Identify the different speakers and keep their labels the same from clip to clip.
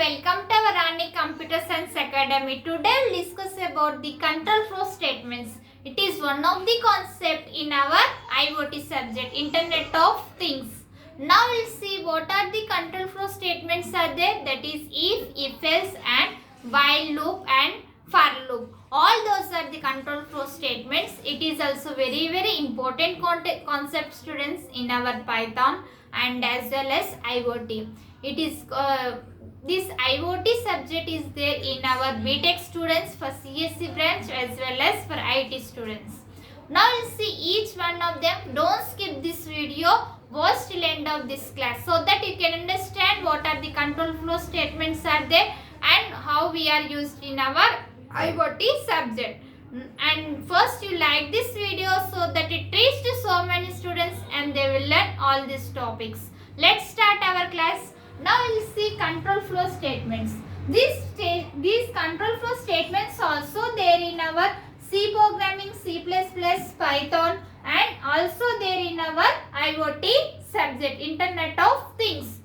Speaker 1: welcome to our Rani Computer Science Academy. Today we will discuss about the control flow statements. It is one of the concept in our IoT subject, Internet of Things. Now we will see what are the control flow statements are there, that is if else and while loop and for loop. All those are the control flow statements. It is also very important concept, students, in our Python and as well as IoT. It is this IoT subject is there in our B.Tech students for CSC branch as well as for IT students. Now we'll see each one of them. Don't skip this video. Watch till end of this class so that you can understand what are the control flow statements are there and how we are used in our IoT subject. And first you like this video so that it reaches to so many students and they will learn all these topics. Let's start our class. Now we will see control flow statements. These control flow statements also there in our C programming, C++, Python and also there in our IoT subject, Internet of Things.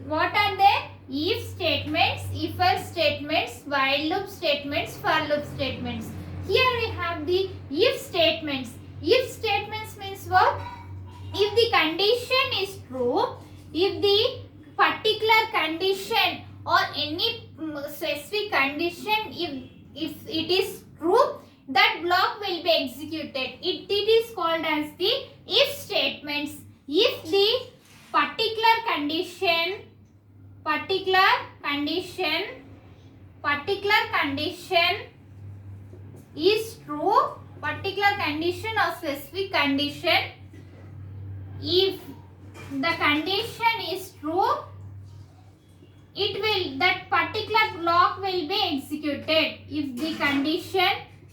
Speaker 1: What are they? If statements, if else statements, while loop statements, for loop statements. Here we have the if statements. If statements means what? If the condition is true, if the particular condition or any specific condition, if it is true, that block will be executed. It is called as the if statements. If the particular condition is true, particular condition or specific condition, if the condition is true, that particular block will be executed. If the condition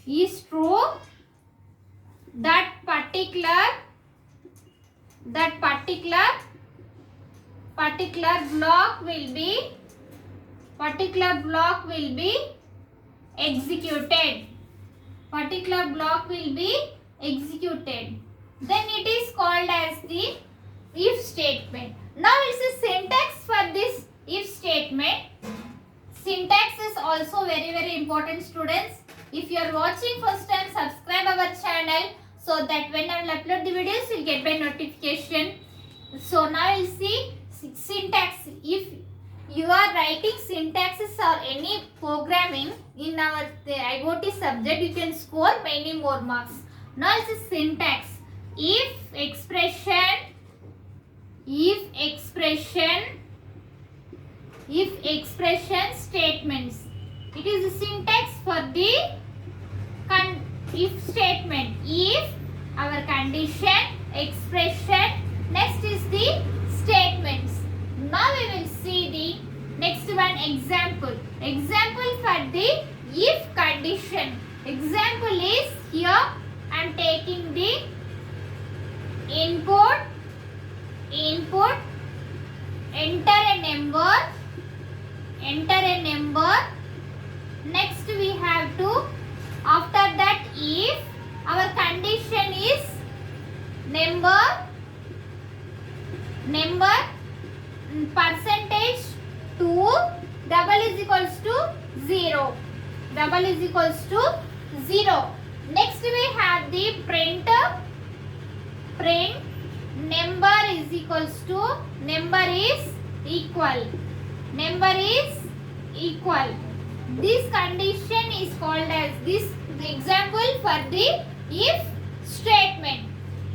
Speaker 1: is true, that particular block will be executed. Then it is called as the if statement. Now it's a syntax for this if statement. Syntax is also very important, students. If you are watching first time, subscribe our channel so that when I will upload the videos, you will get by notification. So now you see syntax. If you are writing syntaxes or any programming in our IoT subject, you can score many more marks. Now it's a syntax. If expression statements. It is a syntax for the if statement. If our condition, expression, next is the statements. Now we will see the next one, example. Example for the if condition. Example is here I am taking the input, enter a number. Next we have to, after that, if our condition is number percentage 2 double is equals to 0. Next we have the print number is equals to number is equal. This condition is called as this example for the if statement.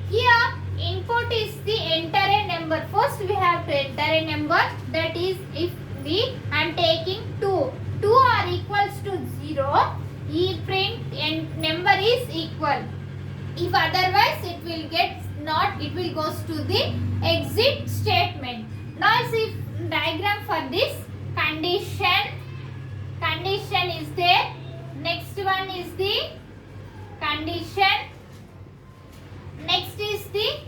Speaker 1: Here input is the enter a number. First we have to enter a number, that is if I am taking 2 are equals to 0, print and number is equal. If otherwise it will get not, it will goes to the exit statement. Now see diagram for this condition is there. Next one is the condition. Next is the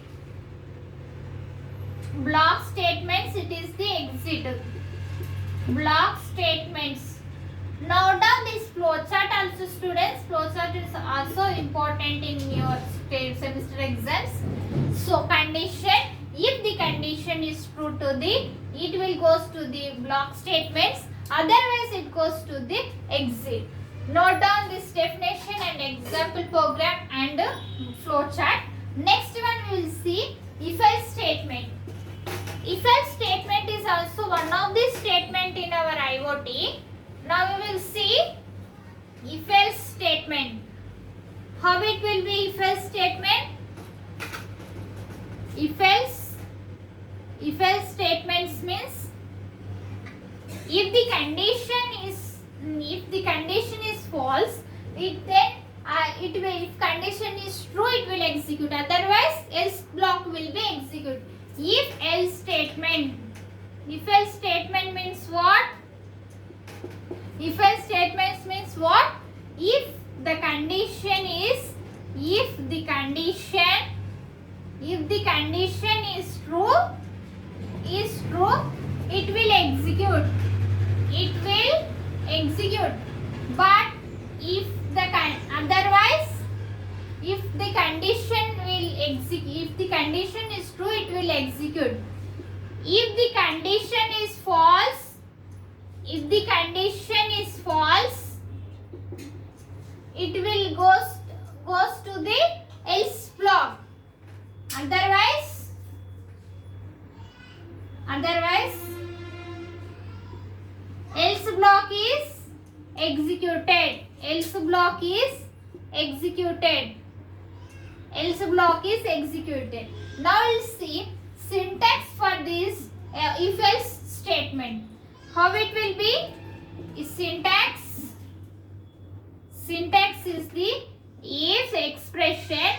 Speaker 1: block statements. It is the exit block statements. Note down this flowchart also, students. Flowchart is also important in your semester exams. So condition, if the condition is true to the, it will goes to the block statements. Otherwise it goes to the exit. Note down this definition and example program and flow chart. Next one we will see if-else statement. If-else statement is also one of the statement in our IoT. Now we will see if-else statement. How it will be if-else statement? If-else statements means if the condition is false, if condition is true, it will execute. Otherwise, else block will be executed. If-else statement. If-else statement means what? If-else statements means what? If the condition is true, it will execute. But if the condition is true, it will execute. If the condition is false, it will goes to the else block. Otherwise else block is executed. Now we'll see syntax for this if-else statement. How it will be? Syntax is the if expression.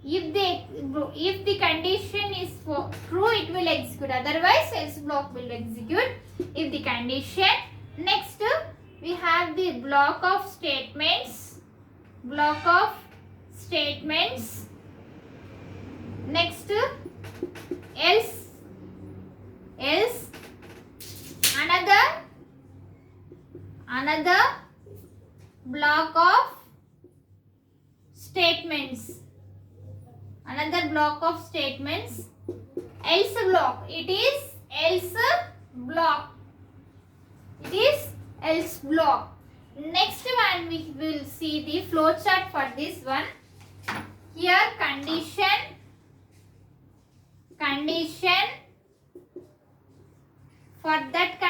Speaker 1: If the condition is true, it will execute. Otherwise, else block will execute. If the condition. Next, we have the block of statements. Next, else. Another block of statements. Else block. It is else block. Next one we will see the flow chart for this one. Here condition. For that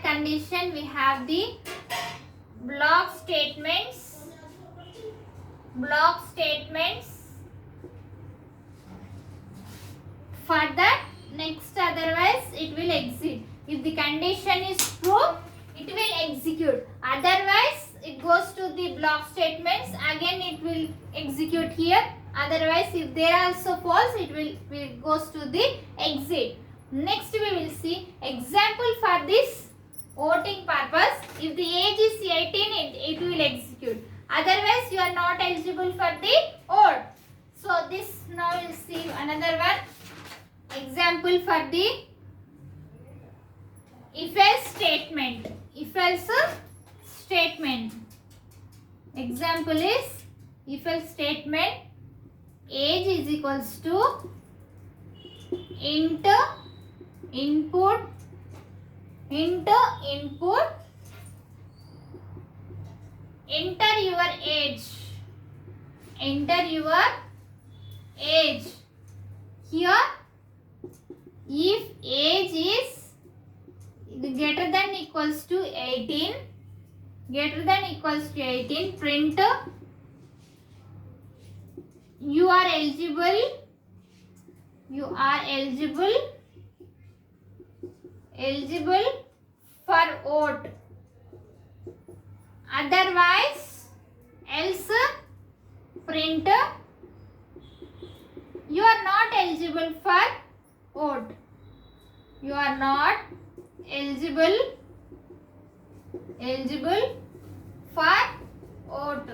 Speaker 1: condition we have the block statements. For that, next, otherwise it will exit. If the condition is true, it will execute. Otherwise, it goes to the block statements. Again, it will execute here. Otherwise, if they are also false, it will goes to the exit. Next, we will see example for this voting purpose. If the age is 18, it will execute. Otherwise, you are not eligible for the vote. So, this now we will see another one. Example for the if-else statement. Example is if-else statement. Age is equals to int input. Enter your age. Here, if age is greater than equals to 18, print you are eligible for vote. Otherwise, else print you are not eligible for vote. You are not eligible for vote.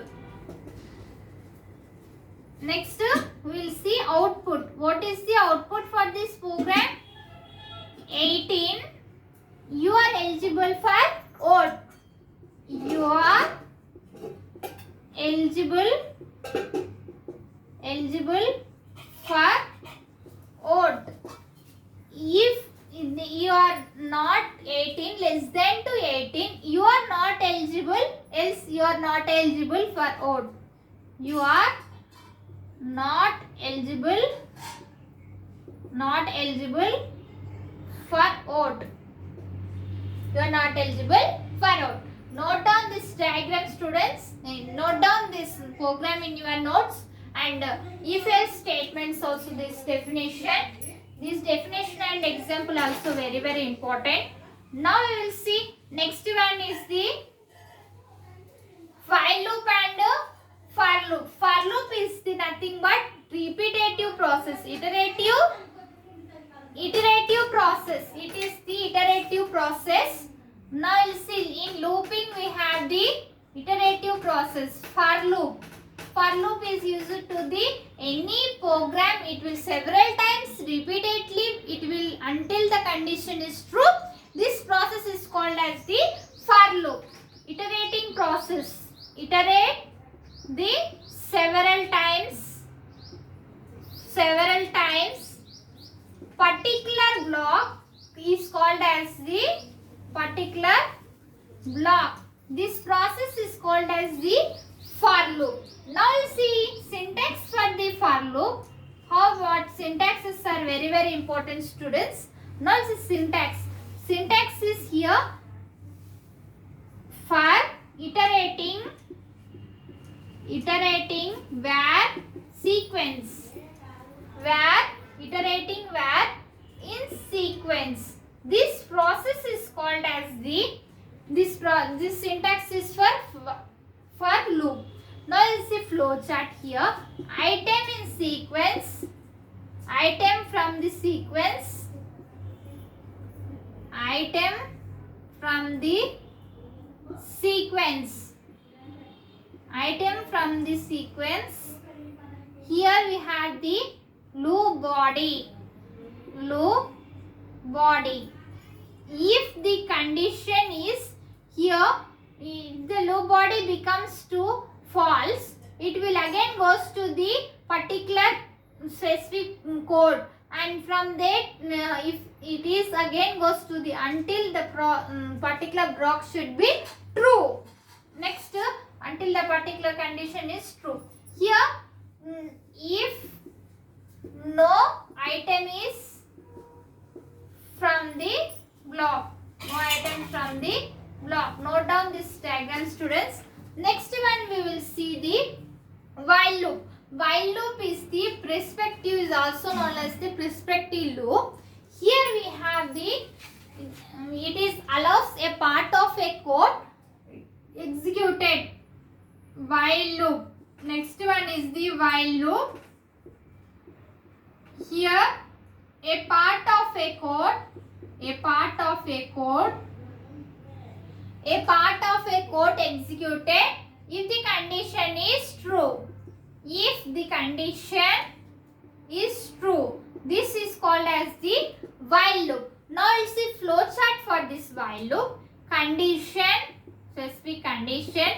Speaker 1: Next, we will see output. What is the output for this program? 18. You are eligible for vote. You are eligible for you are not 18, less than to 18, you are not eligible, else you are not eligible for vote. You are not eligible for vote. You are not eligible for vote. Note down this diagram, students. Note down this program in your notes, and if else statements also this definition. This definition and example also very important. Now we will see next one is the while loop and for loop. For loop is the nothing but repetitive process, iterative process. It is the iterative process. Now you will see in looping we have the iterative process. For loop is used to the any program. It will several times repeatedly. It will until the condition is true. This process is called as the for loop. Iterating process. Iterate the several times. Particular block is called as the particular block. This process is called as the for loop. Now you see syntax for the for loop. What syntaxes are very important, students. Now this is syntax. Syntax is here for iterating where sequence. In sequence. This process is called as the this syntax is for loop. Now you see flow chart here. Item in sequence. Item from the sequence. Item from the sequence. Item from the sequence. Here we have the loop body. If the condition is here, if the loop body becomes to false, it will again goes to the particular specific code, and from that if it is again goes to the until the particular block should be true. Next, until the particular condition is true. Here if no item is from the block. No item from the block. Note down this diagram, students. Next one we will see the while loop. While loop is the perspective, is also known as the perspective loop. Here we have the it is allows a part of a code executed. While loop. Next one is the while loop. Here a part of a code executed if the condition is true. If the condition is true, this is called as the while loop. Now you see flow chart for this while loop. Condition, specific condition.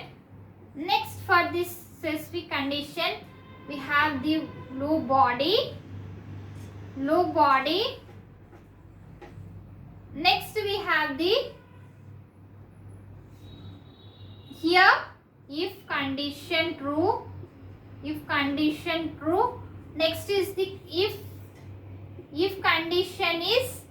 Speaker 1: Next, for this specific condition we have the loop body. Next we have the here if condition true. Next is the if condition is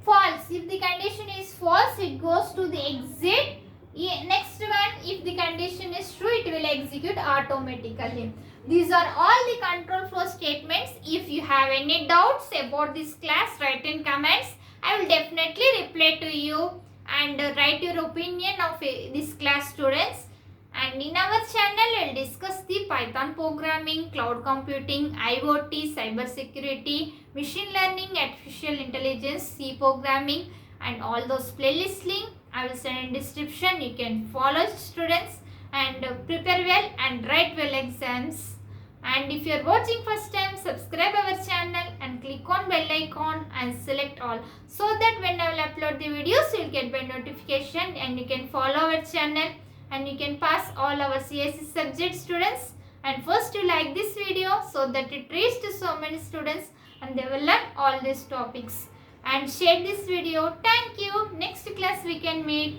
Speaker 1: false. If the condition is false, it goes to the exit. Next one, if the condition is true, it will execute automatically. These are all the control flow statements. If you have any doubts about this class, write in comments. I will definitely reply to you and write your opinion of this class, students. And in our channel, we will discuss the Python programming, cloud computing, IoT, cyber security, machine learning, artificial intelligence, C programming, and all those playlist link I will send in description. You can follow, students, and prepare well and write well exams. And if you are watching first time, subscribe our channel and click on bell icon and select all, so that when I will upload the videos, you will get by notification, and you can follow our channel and you can pass all our CSE subject, students. And first you like this video so that it reaches to so many students and they will learn all these topics. and share this video. Thank you. Next class we can meet.